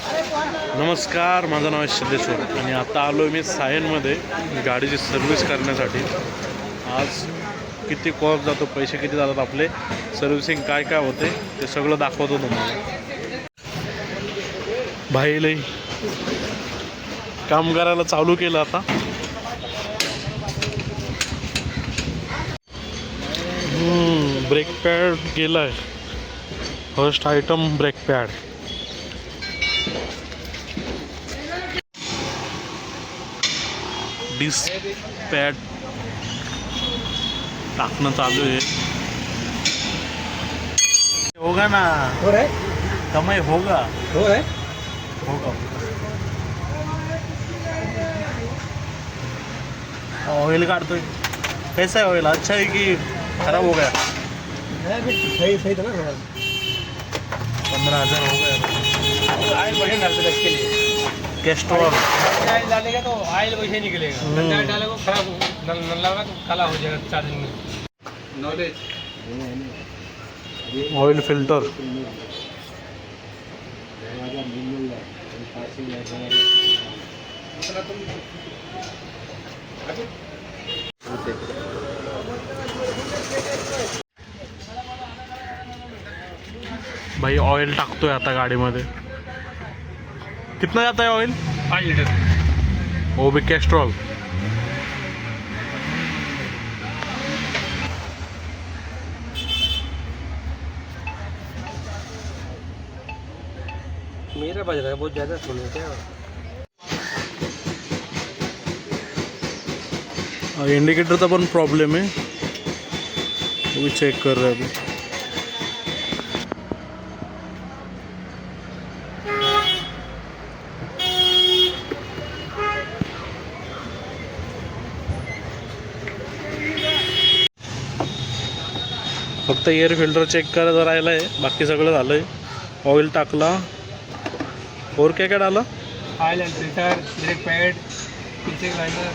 नमस्कार, माझं नाव आहे सिद्धेश्वर आणि आता आलो मी सायनमध्ये गाडीची सर्व्हिस करण्यासाठी. आज किती कॉस्ट जातो, पैसे किती जातात आपले, सर्व्हिसिंग काय काय होते ते सगळं दाखवतो तुम्हाला. भाई लई काम करायला चालू केलं आता. ब्रेक पॅड गेला आहे. First item brake pad. Disc pad टाकणं चालू आहे. होगा ना, हो रहा है, कमाई होगा हो रहा है. होगा. ऑयल काढतोय. कैसा है ऑयल, अच्छा है कि खराब हो गया? सही सही था ना. 15,000 हो गया. ऑयल बढ़िया डालते हैं इसके लिए. कैस्ट्रॉल ऑयल डालेगा तो ऑयल वैसे निकलेगा. ऑयल डालेगा खराब नल्ला होगा तो काला हो जाएगा 4 दिन में. Knowledge oil filter. भाई ऑयल टाकतोय आता गाडीमध्ये. कितना जाता है ऑयल? 5 लीटर. वो भी कैस्ट्रॉल. मेरा बज रहा है बहुत ज़्यादा. सुनो क्या इंडिकेटरचा पण प्रॉब्लेम आहे. वो भी चेक कर रहे हैं अभी. फक्त एअर फिल्टर चेक करायचं राहिलं आहे, बाकी सगळं झालं आहे. ऑइल टाकला. और क्या क्या डाला? Oil end filter, brake pad, पीछे का लाइनर.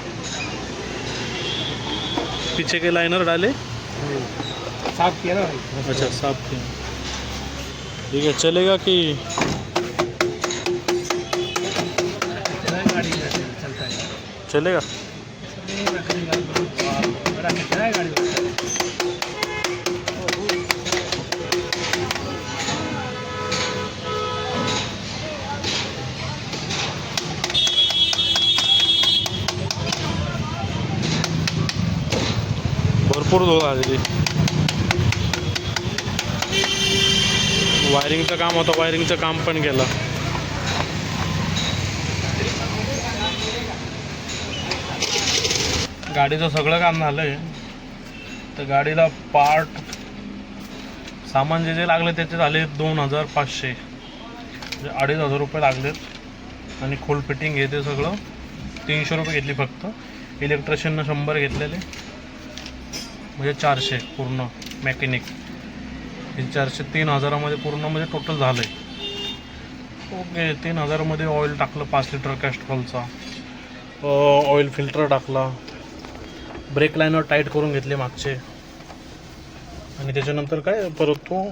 पीछे के लाइनर डाले. साफ किया ना भाई. अच्छा, साफ किया. ठीक है, चलेगा कि गाड़ी चलता है. चलेगा? बड़ा खतरा है गाड़ी. भरपूर धूळ आलेली. वायरिंगचं काम होतं, वायरिंगचं काम पण केलं. गाडीचं सगळं काम झालं आहे. तर गाडीला पार्ट सामान जे जे लागले त्याचे झाले 2,500, म्हणजे 2,500 रुपये लागलेत. आणि खोल फिटिंग हे ते सगळं 300 रुपये घेतली फक्त. इलेक्ट्रिशियननं 100 घेतलेले, म्हणजे 400 पूर्ण मॅकॅनिक. हे 400 3,000मध्ये पूर्ण म्हणजे टोटल झालं आहे. ओके, 3,000मध्ये ऑइल टाकलं 5 लिटर कॅस्ट्रॉलचा. ऑइल फिल्टर टाकला. ब्रेक लाईनर टाईट करून घेतले मागचे. आणि त्याच्यानंतर काय परत तो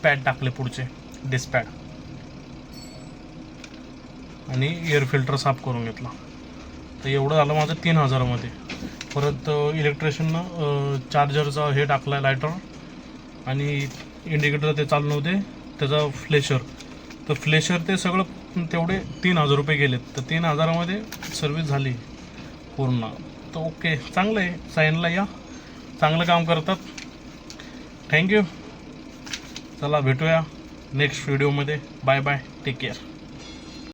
पॅड टाकले पुढचे, डिस्क पॅड. आणि एअर फिल्टर साफ करून घेतला. तर एवढं झालं माझं 3,000मध्ये. परत इलेक्ट्रिशियननं चार्जरचा हे टाकला, लायटर. आणि इंडिकेटर ते चालू नव्हते, त्याचा फ्लेशर. तर फ्लेशर ते सगळं तेवढे 3,000 रुपये गेलेत. तर 3,000मध्ये सर्विस झाली पूर्ण. तर ओके, चांगलं आहे. सायनला या, चांगलं काम करतात. थँक्यू. चला भेटूया नेक्स्ट व्हिडिओमध्ये. Bye bye, take care.